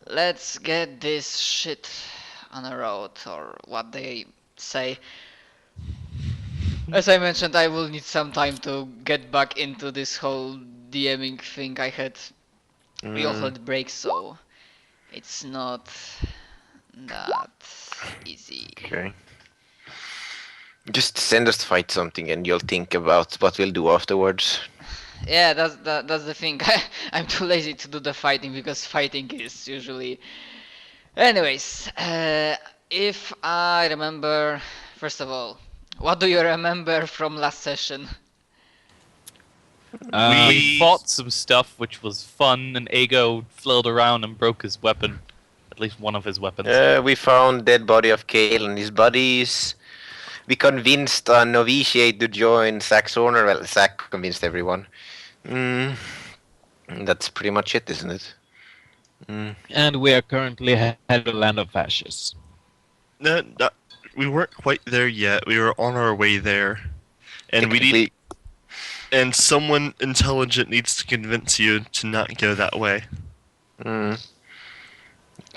let's get this shit on the road, or what they say. As I mentioned, I will need some time to get back into this whole DMing thing. We all had breaks, so it's not that easy. Okay. Just send us to fight something and you'll think about what we'll do afterwards. Yeah, that's the thing. I'm too lazy to do the fighting because fighting is usually. Anyways, if I remember, first of all, what do you remember from last session? We fought some stuff which was fun, and Ego flailed around and broke his weapon. At least one of his weapons. We found dead body of Kale and his buddies. We convinced a novitiate to join Zack's owner. Well, Zack convinced everyone. That's pretty much it, isn't it? And we are currently head of the land of fascists. No, we weren't quite there yet. We were on our way there, and and someone intelligent needs to convince you to not go that way.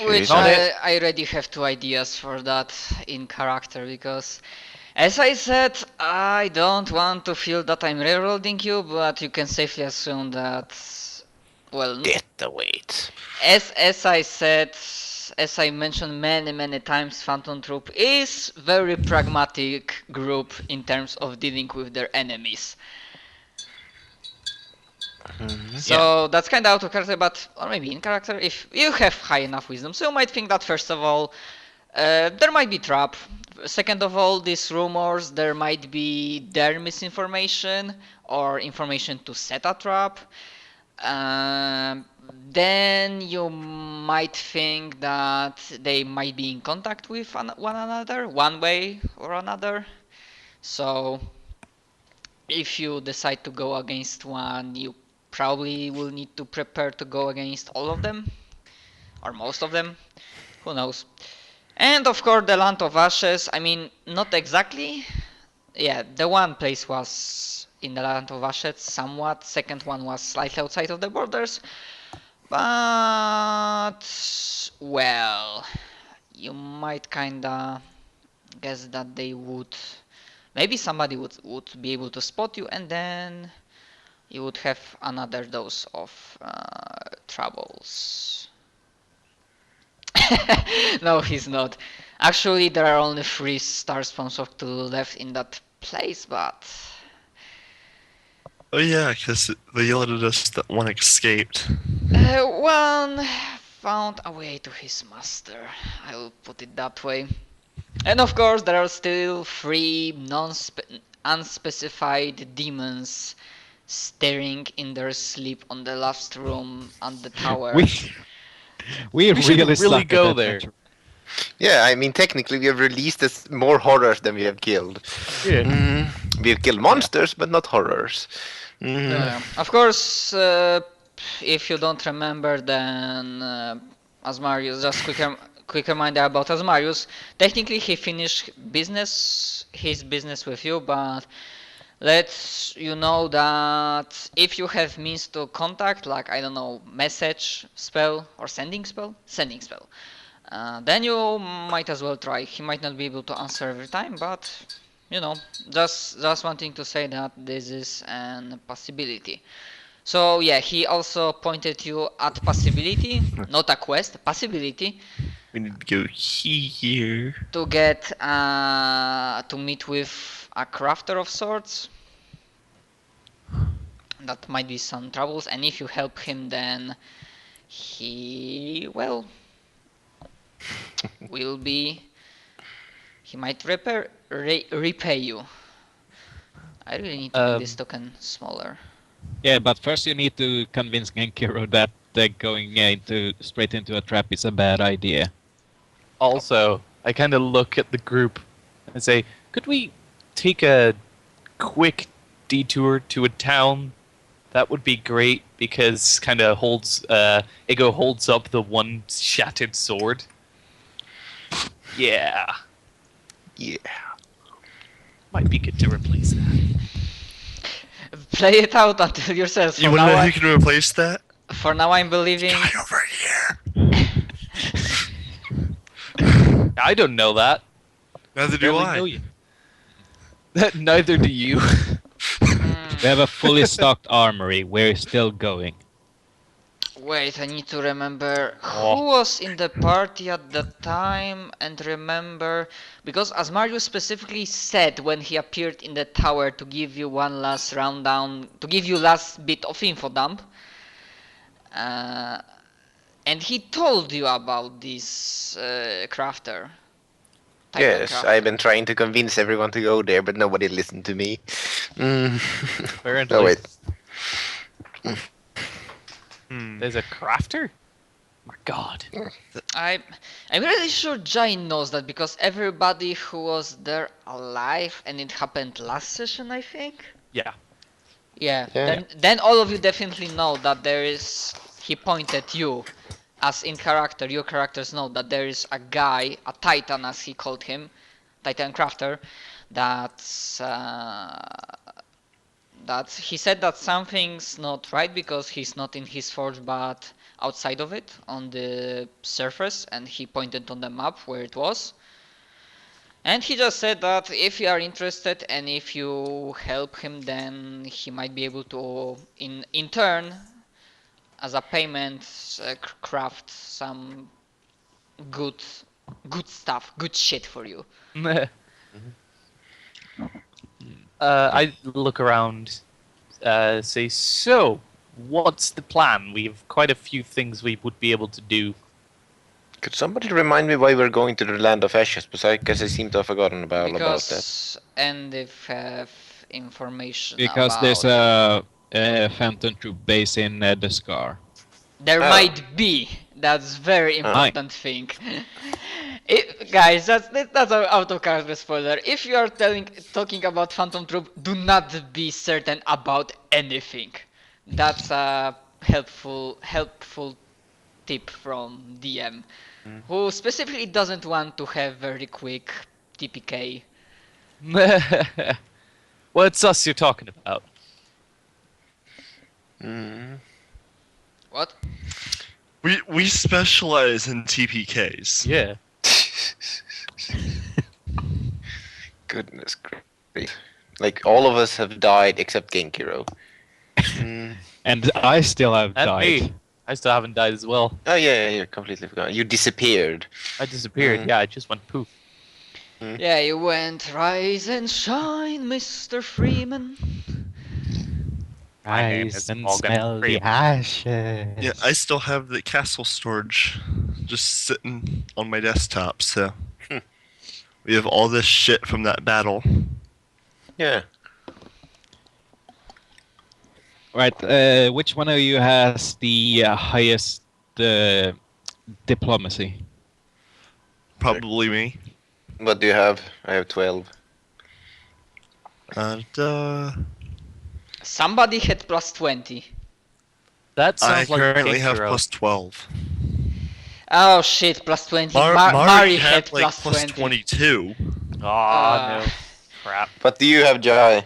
Which I already have 2 ideas for that in character, because as I said, I don't want to feel that I'm railroading you, but you can safely assume that, well, get the weight. As I said, as I mentioned many times, Phantom Troop is very pragmatic group in terms of dealing with their enemies. So that's kind of out of character, but or maybe in character if you have high enough wisdom. So you might think that first of all, there might be trap. Second of all, these rumors, there might be their misinformation or information to set a trap. Then you might think that they might be in contact with one another, one way or another. So if you decide to go against one, you probably will need to prepare to go against all of them, or most of them, who knows. And of course the Land of Ashes, I mean, not exactly. Yeah, the one place was in the Land of Ashes somewhat, second one was slightly outside of the borders. But, well, you might kinda guess that they would, maybe somebody would be able to spot you, and then you would have another dose of troubles. No, he's not. Actually, there are only 3 star spawns of 2 left in that place, but... Oh yeah, because they yelled at us that one escaped. One found a way to his master, I will put it that way. And of course, there are still 3 unspecified demons staring in their sleep on the last room on the tower. We really go there. Yeah, I mean, technically we have released more horrors than we have killed. Yeah. We have killed monsters, but not horrors. Of course, if you don't remember, then Asmarius, just quick reminder about Asmarius. Technically, he finished his business with you, but lets you know that if you have means to contact, like, I don't know, message spell or sending spell, then you might as well try. He might not be able to answer every time, but you know, just wanting to say that this is an possibility. So yeah, he also pointed you at possibility, not a quest, possibility. We need to go here. To get to meet with a crafter of sorts. That might be some troubles, and if you help him, then he, well, will be. He might repay you. I really need to make this token smaller. Yeah, but first you need to convince Genkiro that going straight into a trap is a bad idea. Also, I kind of look at the group and say, could we take a quick detour to a town? That would be great, because kind of Ego holds up the one shattered sword. Yeah. Might be good to replace that. Play it out until yourself. You wanna know who can replace that? For now, I'm believing. Guy over here. I don't know that. Neither do Barely I. know you. Neither do you. We have a fully stocked armory. We're still going. Wait, I need to remember Oh. who was in the party at the time and remember, because Asmarius specifically said when he appeared in the tower to give you one last rundown, to give you last bit of info dump, and he told you about this crafter. Titan Yes, crafter. I've been trying to convince everyone to go there, but nobody listened to me. Apparently. Oh, wait. There's a crafter? My god. I'm really sure Jai knows that because everybody who was there alive and it happened last session, I think. Yeah. Yeah. Yeah. Then all of you definitely know that there is. He pointed you, as in character. Your characters know that there is a guy, a Titan as he called him, Titan Crafter, that's. That he said that something's not right because he's not in his forge but outside of it on the surface, and he pointed on the map where it was, and he just said that if you are interested and if you help him then he might be able to in turn as a payment craft some good stuff, good shit for you. I look around, say, so, what's the plan? We have quite a few things we would be able to do. Could somebody remind me why we're going to the Land of Ashes? Because I guess I seem to have forgotten about that. Because and if have information Because about there's a Phantom Troop base in the Scar. there Oh. might be. That's very important thing. Guys, that's an out of character spoiler. If you are talking about Phantom Troop, do not be certain about anything. That's a helpful tip from DM, who specifically doesn't want to have very quick TPK. Well, it's us you're talking about. What? We specialize in TPKs. Yeah. Goodness grief. Like, all of us have died except Genkiro. And I still have And died. me. I still haven't died as well. Oh, yeah, completely forgot. You disappeared. I disappeared. Yeah, I just went poof. Yeah, you went rise and shine, Mr. Freeman. My name Rise is and Morgan smell the Freeman. ashes. Yeah, I still have the castle storage just sitting on my desktop, so we have all this shit from that battle. Yeah. Right, which one of you has the highest diplomacy? Probably me. What do you have? I have 12. And Somebody had plus 20. That I sounds like currently have Genkiro. plus 12. Oh shit, plus 20. Mari Mari had had like plus plus 20. 22. Aw, no. Crap. What do you have, Jai?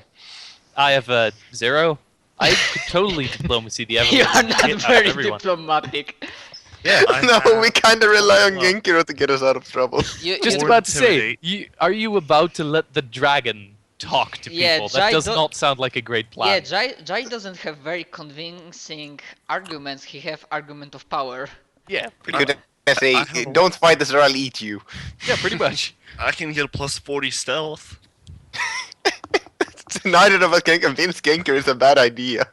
I have a 0. I could totally diplomacy the You are evidence. not very diplomatic. Yeah. No, we kind of rely on Well, Genkiro to get us out of trouble. Just Or about to say, intimidate. are you about to let the dragon talk to Yeah, people? Jai That does don't- not sound like a great plan. Yeah, Jai doesn't have very convincing arguments. He have argument of power. Yeah, We pretty could much. say, I have a- don't fight us or I'll eat you. Yeah, pretty much. I can get a plus 40 stealth. Neither of us can convince Genkiro it's a bad idea.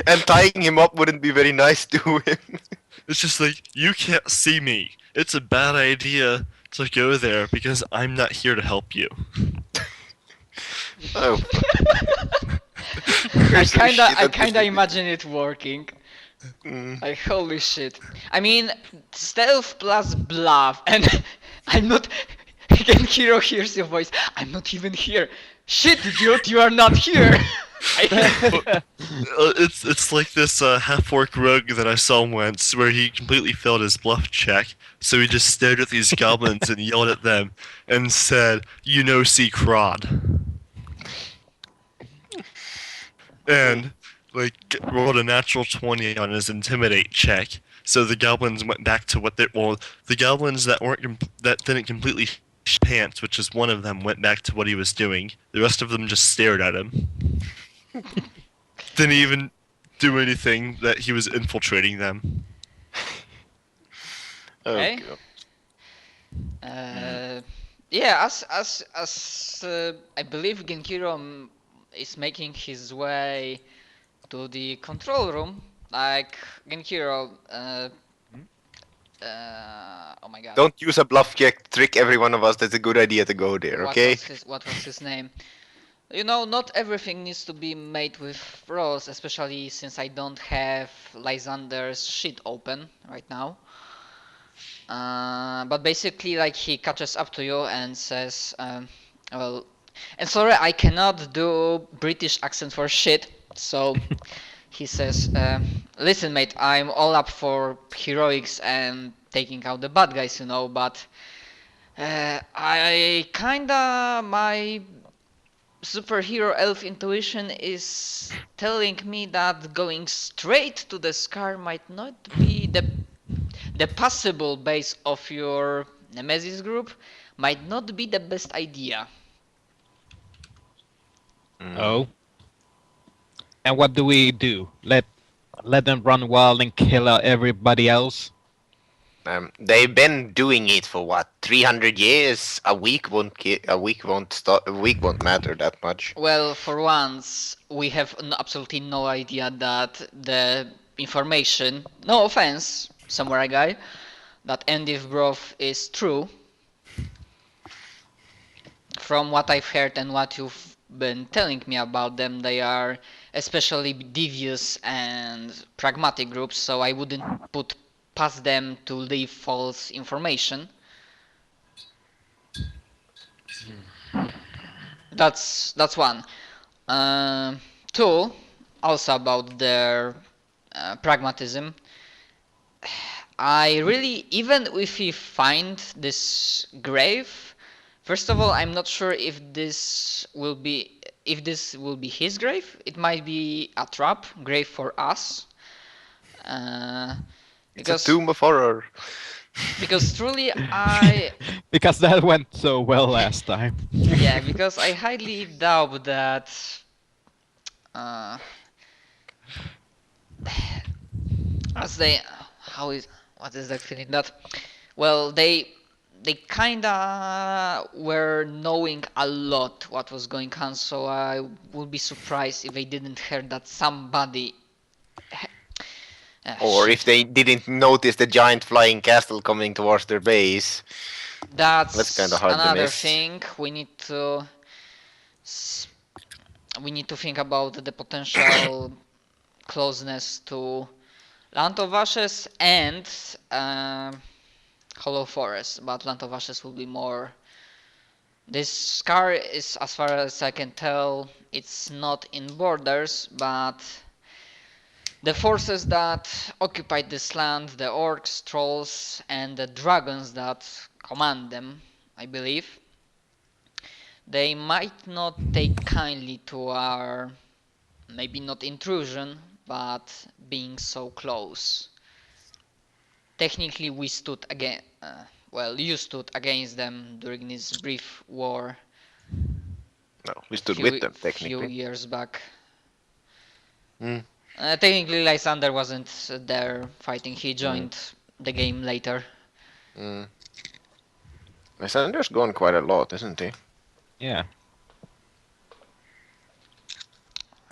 And tying him up wouldn't be very nice to him. It's just like, you can't see me. It's a bad idea to go there because I'm not here to help you. Oh. I kinda imagine it working. Mm. Like holy shit. I mean, stealth plus bluff, and I'm not. Again, Hero hears your voice. I'm not even here. Shit, dude, you are not here. It's like this half-orc rogue that I saw once, where he completely failed his bluff check, so he just stared at these goblins and yelled at them, and said, "You know, see Crod." And like rolled a natural 20 on his intimidate check, So the goblins went back to what they the goblins that that didn't completely pants, which is one of them, went back to what he was doing. The rest of them just stared at him. Didn't even do anything that he was infiltrating them. Okay. God. Yeah, I believe Genkiro is making his way to the control room. Like Genkiro, oh my god. Don't use a bluff check to trick every one of us. That's a good idea to go there, okay? What was his name? You know, not everything needs to be made with rolls, especially since I don't have Lysander's sheet open right now. But basically, like, he catches up to you and says, well, and sorry, I cannot do British accent for shit, so he says, listen mate, I'm all up for heroics and taking out the bad guys, you know, but my superhero elf intuition is telling me that going straight to the scar might not be the possible base of your Nemesis group might not be the best idea. Oh. And what do we do? Let them run wild and kill everybody else? They've been doing it for what, 300 years? A week won't matter that much. Well, for once, we have absolutely no idea that the information, no offense, samurai guy, that Endivbrov is true. From what I've heard and what you've been telling me about them, they are especially devious and pragmatic groups, so I wouldn't put past them to leave false information. That's one. Two, also about their pragmatism. I really, even if we find this grave, first of all, I'm not sure if this will be his grave. It might be a trap grave for us. It's a tomb of horror. Because truly Because that went so well last time. yeah, because I highly doubt that what is that feeling that, well, they kinda were knowing a lot what was going on, so I would be surprised if they didn't hear that somebody Or if they didn't notice the giant flying castle coming towards their base. That's kinda hard to another miss. thing. We need to think about the potential closeness to Land of Ashes and Hollow Forest, but Land of Ashes will be more. This scar is, as far as I can tell, it's not in borders, but the forces that occupied this land, the orcs, trolls, and the dragons that command them, I believe, they might not take kindly to our, maybe not intrusion, but being so close. Technically, we stood against, you stood against them during this brief war. No, we stood with them, technically. Few years back. Mm. Technically, Lysander wasn't there fighting. He joined the game later. Lysander's gone quite a lot, isn't he? Yeah.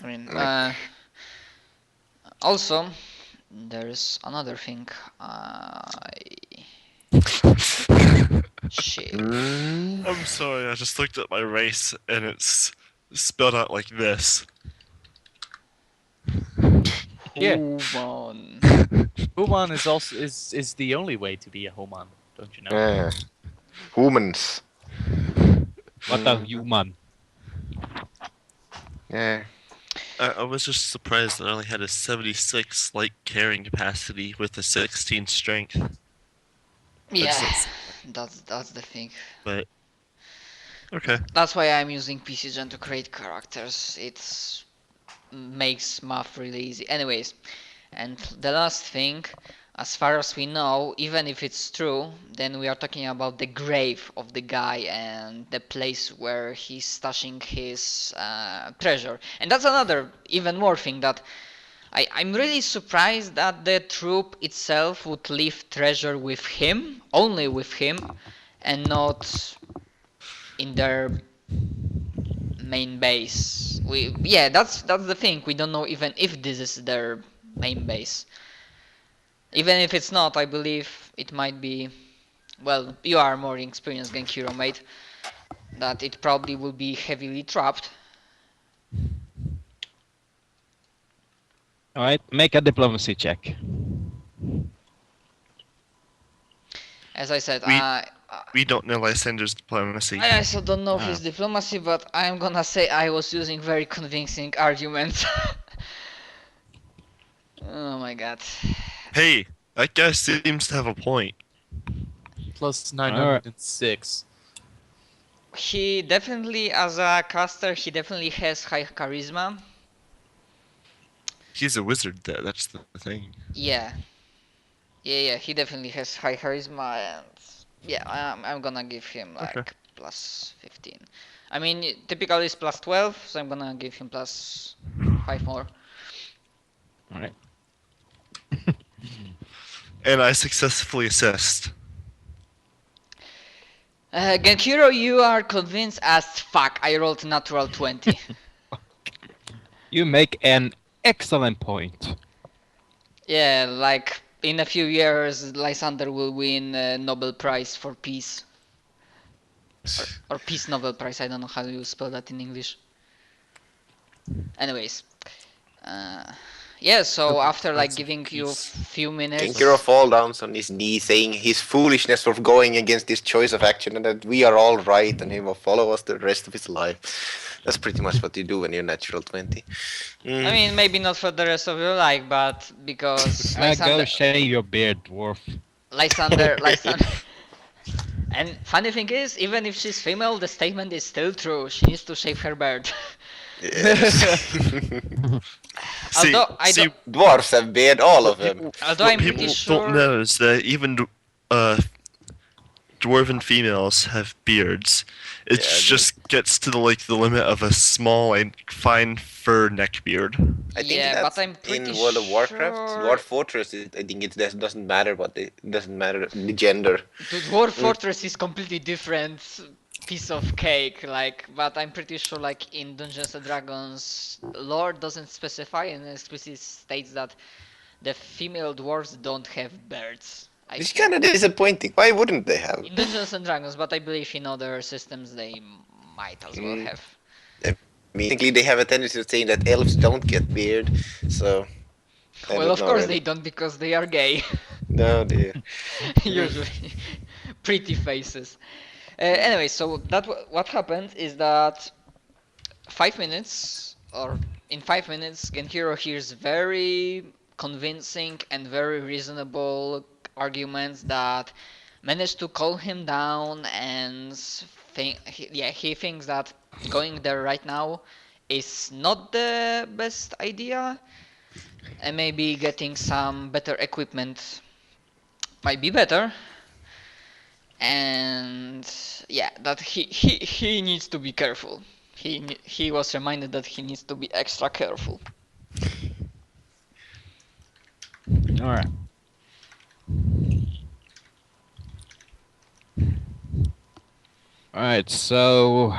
I mean, Like- also, there's another thing. Shit. I'm sorry, I just looked at my race and it's spelled out like this. Yeah. Human. Human is also is the only way to be a Homan, don't you know? Yeah. Humans. What a human. Yeah. I was just surprised that I only had a 76 light carrying capacity with a 16 strength. Yeah, that's the thing. But okay. That's why I'm using PC Gen to create characters. It makes math really easy. Anyways, and the last thing, as far as we know, even if it's true, then we are talking about the grave of the guy and the place where he's stashing his treasure. And that's another even more thing that I'm really surprised that the troop itself would leave treasure with him, only with him, and not in their main base. That's the thing. We don't know even if this is their main base. Even if it's not, I believe it might be. Well, you are more experienced than Hero, mate. That it probably will be heavily trapped. Alright, make a diplomacy check. As I said, We don't know Lysander's diplomacy. I also don't know his diplomacy, but I'm gonna say I was using very convincing arguments. Oh my god. Hey, that guy seems to have a point. Plus 906. He definitely, as a caster, he definitely has high charisma. He's a wizard, though. That's the thing. Yeah. Yeah, he definitely has high charisma, and yeah, I'm gonna give him like Okay. plus 15. I mean, typically it's plus 12, so I'm gonna give him plus 5 more. Alright. And I successfully assist. Genkiro, you are convinced as fuck. I rolled natural 20. You make an excellent point. Yeah, like in a few years, Lysander will win a Nobel Prize for Peace. Or Peace Nobel Prize, I don't know how you spell that in English. Anyways. Yeah, so after like That's giving you a peace. few minutes... Kinkiro fall down on his knee, saying his foolishness for going against this choice of action, and that we are all right, and he will follow us the rest of his life. That's pretty much what you do when you're natural 20. I mean, maybe not for the rest of your life, but because Go shave your beard, dwarf. Lysander. And funny thing is, even if she's female, the statement is still true. She needs to shave her beard. Yes. Although I don't, Dwarves have beard, all of them. although What I'm people pretty sure. don't know is that even dwarven females have beards. It Yeah, just gets to the limit of a small and fine fur neck beard. I think Yeah, that's but I'm in pretty World of Warcraft, sure- Dwarf Fortress. I think it doesn't matter it doesn't matter the gender. The Dwarf Fortress is completely different piece of cake, like, but I'm pretty sure like in Dungeons and Dragons, lore doesn't specify and explicitly states that the female dwarves don't have beards. It's kind of disappointing. Why wouldn't they have? In Dungeons and Dragons, but I believe in other systems they might as well have. I mean, technically they have a tendency of saying that elves don't get beard, so. I Well, don't of know course really. they don't because they are gay. No, dear. Usually, pretty faces. Anyway, so what happened is that 5 minutes, or in 5 minutes, Genhiro hears very convincing and very reasonable arguments that manage to calm him down, and he thinks that going there right now is not the best idea, and maybe getting some better equipment might be better. And yeah, that he needs to be careful. He was reminded that he needs to be extra careful. Alright. Alright, so...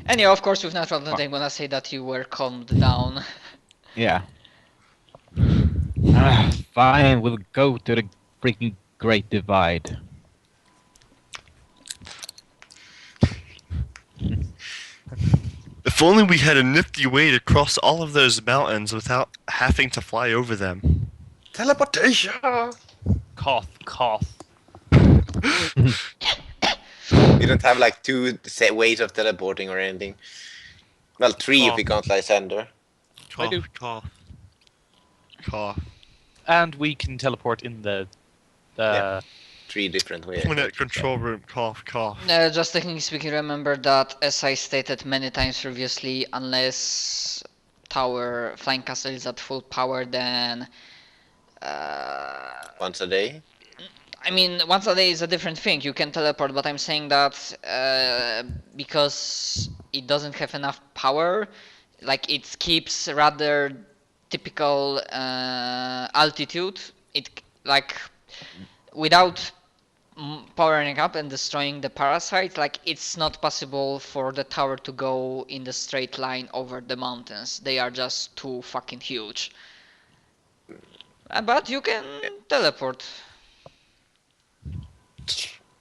And yeah, of course, with natural talent, I'm gonna say that you were calmed down. Yeah. Fine, we'll go to the freaking Great Divide. If only we had a nifty way to cross all of those mountains without having to fly over them. Teleportation! Cough, cough. We don't have like two set ways of teleporting or anything. Well, three if we count Lysander. Cough, do. cough. Cough. And we can teleport in the Yeah. 3 different ways. Point at control room, cough, cough. Just technically speaking, remember that, as I stated many times previously, unless tower flying castle is at full power, then Once a day? I mean, once a day is a different thing. You can teleport, but I'm saying that because it doesn't have enough power, like it keeps rather typical altitude. It like without powering up and destroying the parasite, like it's not possible for the tower to go in the straight line over the mountains. They are just too fucking huge. But you can teleport.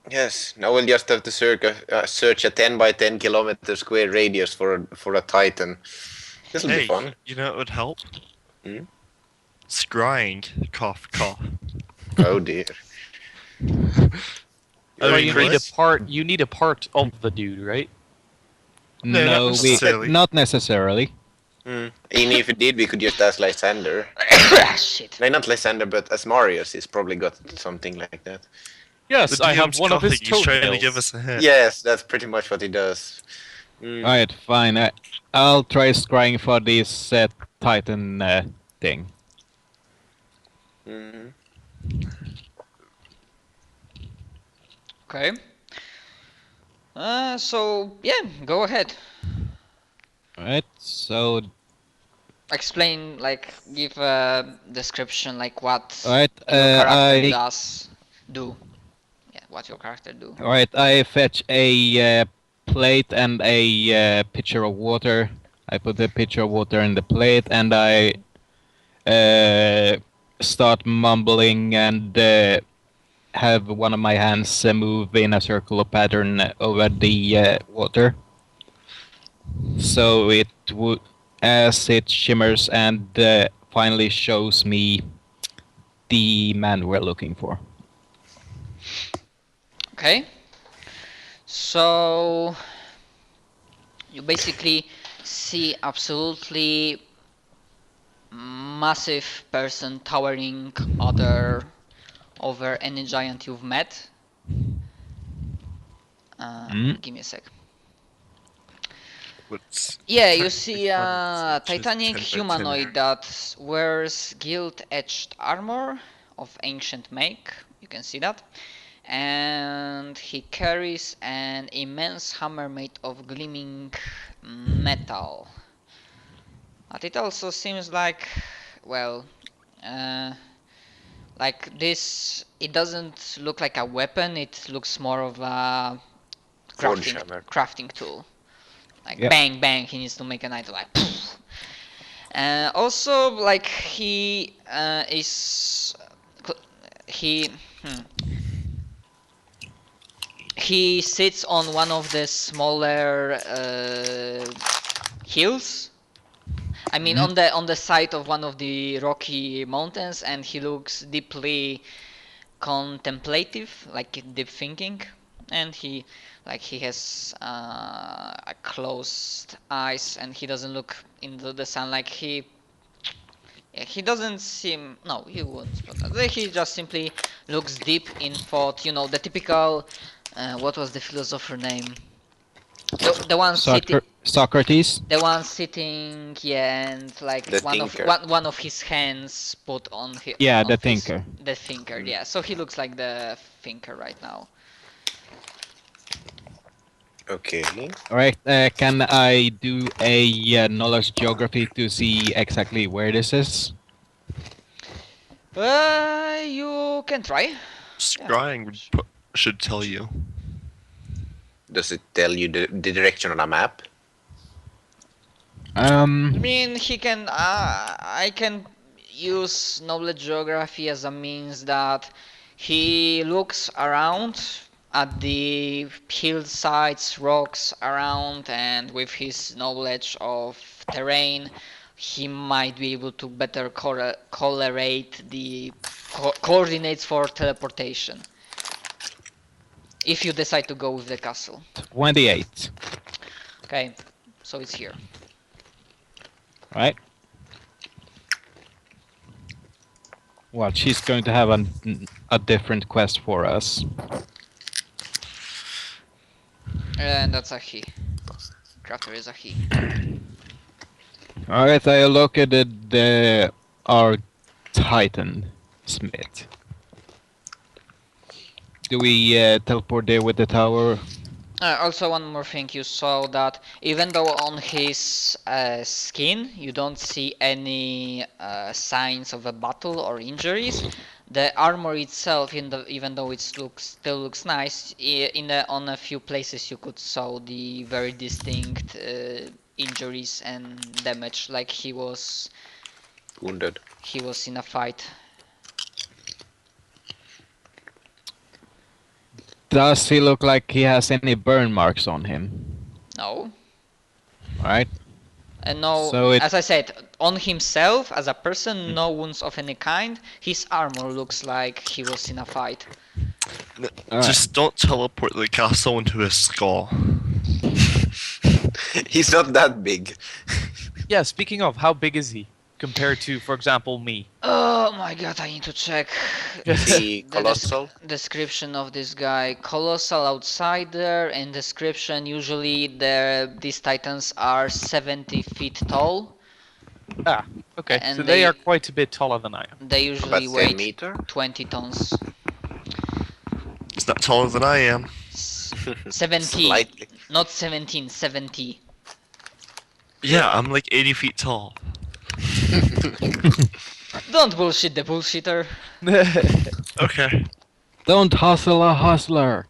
Yes, now we'll just have to search a 10 by 10 kilometer square radius for a Titan. This will be Hey, fun. you know what would help? Hmm? Scrying. Cough, cough. Oh dear. I Or mean, you Chris? need a part of the dude, right? No, not No, necessarily. not necessarily. Even if it did, we could just ask Lysander. Shit. No, not Lysander, but Asmarius. He's probably got something like that. Yes, The I have DM's one of his coughing, he's trying to give toenails. us a hint. Yes, that's pretty much what he does. Alright, fine. I'll try scrying for this Titan thing. Mhm. Okay. So yeah, go ahead. Alright, so Explain, like, give a description, like what alright, your character I do. Yeah, what your character do. alright, I fetch a plate and a pitcher of water. I put the pitcher of water in the plate and I start mumbling and have one of my hands move in a circular pattern over the water. So it would, as it shimmers and finally shows me the man we're looking for. Okay. So you basically see absolutely massive person towering over any giant you've met. Give me a sec. What's Yeah, you see a Just 10 titanic by 10. humanoid that wears gilt-edged armor of ancient make. You can see that. And he carries an immense hammer made of gleaming metal. But it also seems like, well, like this, it doesn't look like a weapon, it looks more of a Forge hammer. crafting tool. Like Yeah. bang bang, he needs to make a knife like. Also, like he he sits on one of the smaller hills. I mean, on the side of one of the rocky mountains, and he looks deeply contemplative, like deep thinking, and he has closed eyes, and he doesn't look into the sun. Like he doesn't seem, no, he wouldn't, but he just simply looks deep in thought. You know, the typical what was the philosopher name? The one sitting. Socrates? The one sitting, yeah, and like The one thinker. one of his hands put on his. Yeah, on the his- thinker. The thinker, yeah. So he looks like the thinker right now. Okay. Alright, can I do a knowledge geography to see exactly where this is? You can try. Scrying should tell you. Does it tell you the direction on a map? I mean, he can. I can use knowledge geography as a means that he looks around at the hillsides, rocks around, and with his knowledge of terrain, he might be able to better correlate the coordinates for teleportation. If you decide to go with the castle. 28. Okay, so it's here. Right? Well, she's going to have a different quest for us. And that's a he. Crater is a he. Alright, I located our Titan. Smith. Do we teleport there with the tower? Also, one more thing, you saw that even though on his skin you don't see any signs of a battle or injuries, the armor itself, even though it still looks nice, on a few places you could saw the very distinct injuries and damage, like he was Wounded. in a fight. Does he look like he has any burn marks on him? No. Alright. And no, So it- as I said, on himself as a person, no wounds of any kind. His armor looks like he was in a fight. Alright. Just don't teleport the castle into his skull. He's not that big. Yeah, speaking of, how big is he compared to, for example, me? Oh my god, I need to check The colossal. description of this guy. Colossal outsider, and description usually these titans are 70 feet tall. Ah, okay. And So they they- are quite a bit taller than I am. They usually About 10 weigh meter. 20 tons. He's not taller than I am. 70, Slightly. not 17, 70. Yeah, I'm like 80 feet tall. Don't bullshit the bullshitter. Okay. Don't hustle a hustler!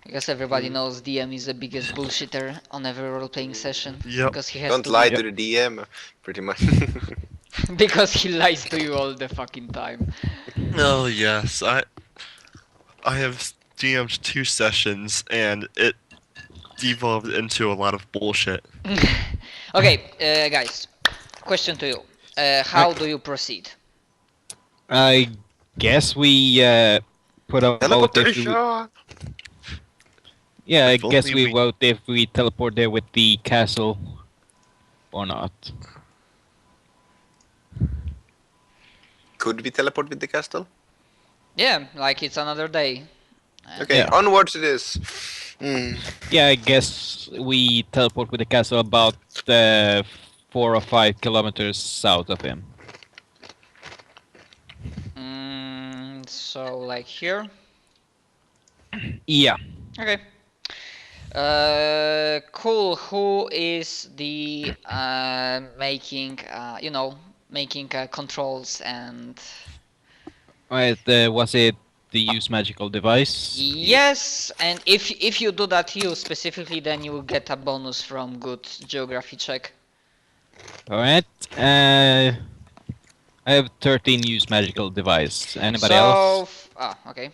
I guess everybody knows DM is the biggest bullshitter on every role-playing session. Yep. Because he has Don't to lie to the DM, pretty much. because he lies to you all the fucking time. Oh yes, I have DM'd 2 sessions and it devolved into a lot of bullshit. Okay, guys, question to you. How do you proceed? I guess we put a vote if we, Teleportation! yeah, I If guess only we we- vote if we teleport there with the castle or not. Could we teleport with the castle? Yeah, like it's another day. Okay, Yeah. onwards it is. Hmm. Yeah, I guess we teleport with the castle about 4 or 5 kilometers south of him. So like here. Yeah. Okay. Cool. Who is the making controls and Right, was it the use magical device? yes, and if you do that you specifically, then you will get a bonus from good geography check. Alright, I have 13 use magical device. Anybody else? Okay.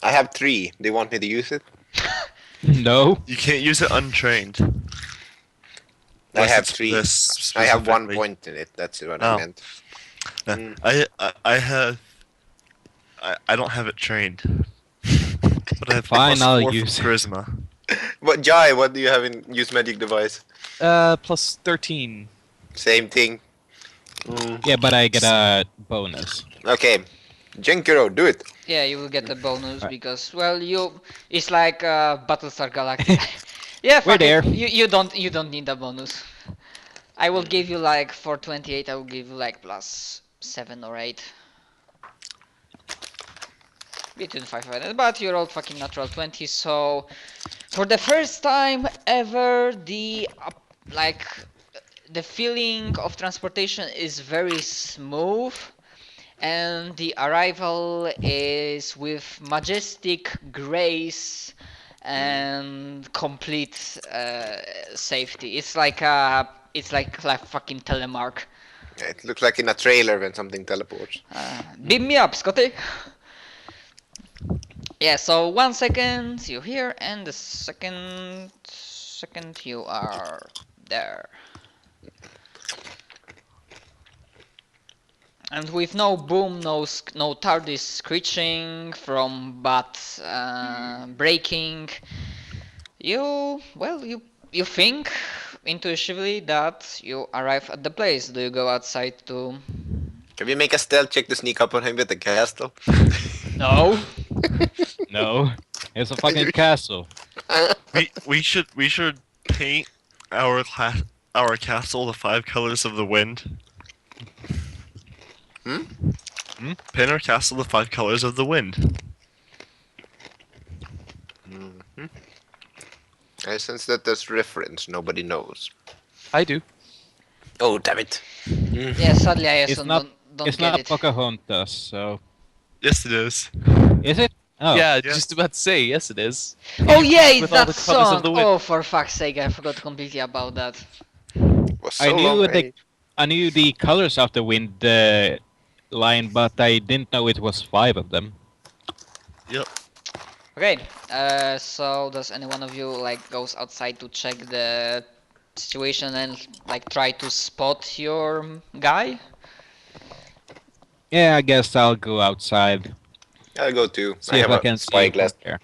I have 3. Do you want me to use it? No. You can't use it untrained. I Unless have it's 3. this I have 1 specifically. point in it, that's what Oh. I meant. Mm. I don't have it trained. But I have Fine, plus I'll 4 use from charisma. But Jai, what do you have in use magic device? Plus 13. Same thing. Mm. Yeah, but I get a bonus. Okay, Jenkiro, do it. Yeah, you will get a bonus Right. because, well, it's like Battlestar Galactica. Yeah, We're fuck it. there. You don't need a bonus. I will give you like for 28. I will give you like plus 7 or 8. Between 5 and 8, but you rolled fucking natural 20. So for the first time ever, the feeling of transportation is very smooth. And the arrival is with majestic grace and complete safety. It's like fucking telemark. Yeah, it looks like in a trailer when something teleports. Beam me up, Scotty. Yeah. So 1 second you here, and the second you are there. And with no boom, no TARDIS screeching from bats breaking, you think intuitively that you arrive at the place. Do you go outside to? Can we make a stealth check to sneak up on him with the castle? No. No. It's a fucking castle. We should paint our castle the 5 colors of the wind. Paint our castle the 5 colors of the wind. I sense that there's reference nobody knows. I do. Oh, damn it. Yeah, sadly I It's also not- don't It's get not it. Pocahontas, so... Yes, it is. Is it? Oh. Yeah, just about to say, yes it is. Oh yeah, it's With all that the colours of song! the wind. Oh, for fuck's sake, I forgot completely about that. It was so I knew long. the I knew the colors of the wind line, but I didn't know it was 5 of them. Yep. Okay, so does any one of you like goes outside to check the situation and like try to spot your guy? Yeah, I guess I'll go outside. I'll go too. See I if have I a can see him spyglass. from here.